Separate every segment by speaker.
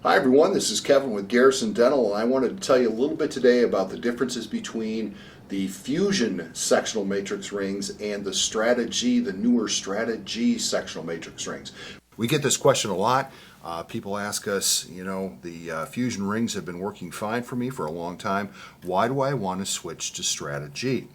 Speaker 1: Hi everyone, this is Kevin with Garrison Dental, and I wanted to tell you a little bit today about the differences between the Fusion sectional matrix rings and the Strata-G, the newer Strata-G sectional matrix rings. We get this question a lot. People ask us, the Fusion rings have been working fine for me for a long time. Why do I want to switch to Strata-G?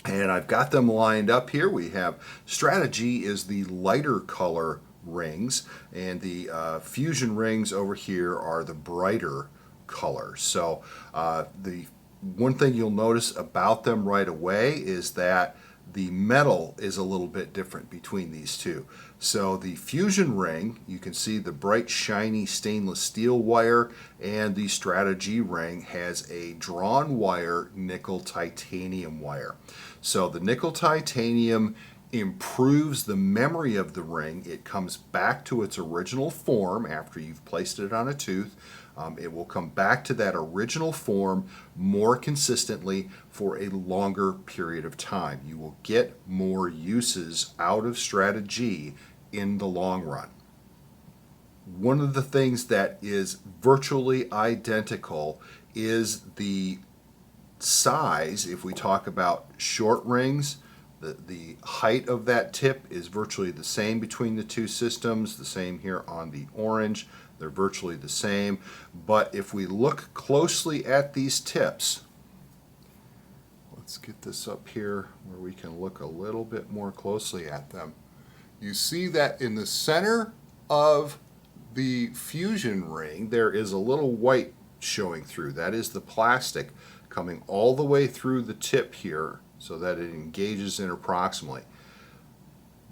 Speaker 1: And I've got them lined up here. We have Strata-G is the lighter color rings, and the Fusion rings over here are the brighter color. So the one thing you'll notice about them right away is that the metal is a little bit different between these two. So the Fusion ring, you can see the bright shiny stainless steel wire, and the Strata-G ring has a drawn wire nickel titanium wire. So the nickel titanium improves the memory of the ring. It comes back to its original form after you've placed it on a tooth. It will come back to that original form more consistently for a longer period of time. You will get more uses out of Strata-G in the long run. One of the things that is virtually identical is the size. If we talk about short rings, the height of that tip is virtually the same between the two systems, the same here on the orange. They're virtually the same. But if we look closely at these tips, let's get this up here where we can look a little bit more closely at them. You see that in the center of the Fusion ring, there is a little white showing through. That is the plastic coming all the way through the tip here so that it engages interproximally.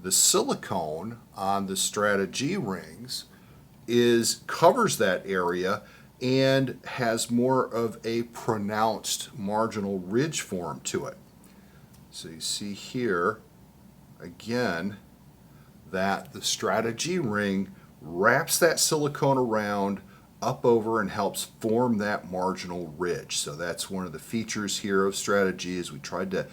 Speaker 1: The silicone on the Strata-G rings covers that area and has more of a pronounced marginal ridge form to it. So you see here again that the Strata-G ring wraps that silicone around up over and helps form that marginal ridge. So that's one of the features here of Strata-G, is we tried to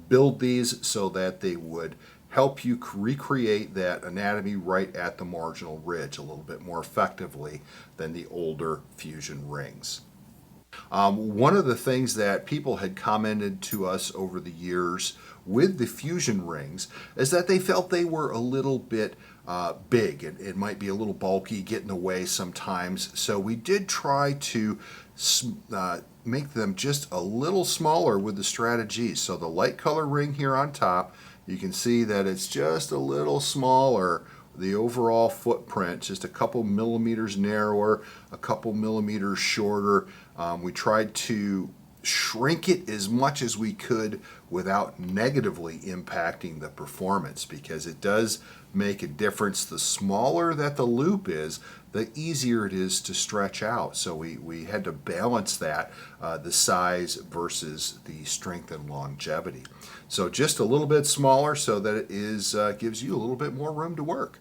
Speaker 1: build these so that they would help you recreate that anatomy right at the marginal ridge a little bit more effectively than the older Fusion rings. One of the things that people had commented to us over the years with the Fusion rings is that they felt they were a little bit big. It might be a little bulky, get in the way sometimes. So we did try to make them just a little smaller with the Strata-G. So the light color ring here on top, you can see that it's just a little smaller. The overall footprint, just a couple millimeters narrower, a couple millimeters shorter. We tried to shrink it as much as we could without negatively impacting the performance, because it does make a difference. The smaller that the loop is, the easier it is to stretch out. So we had to balance that, the size versus the strength and longevity. So just a little bit smaller so that it gives you a little bit more room to work.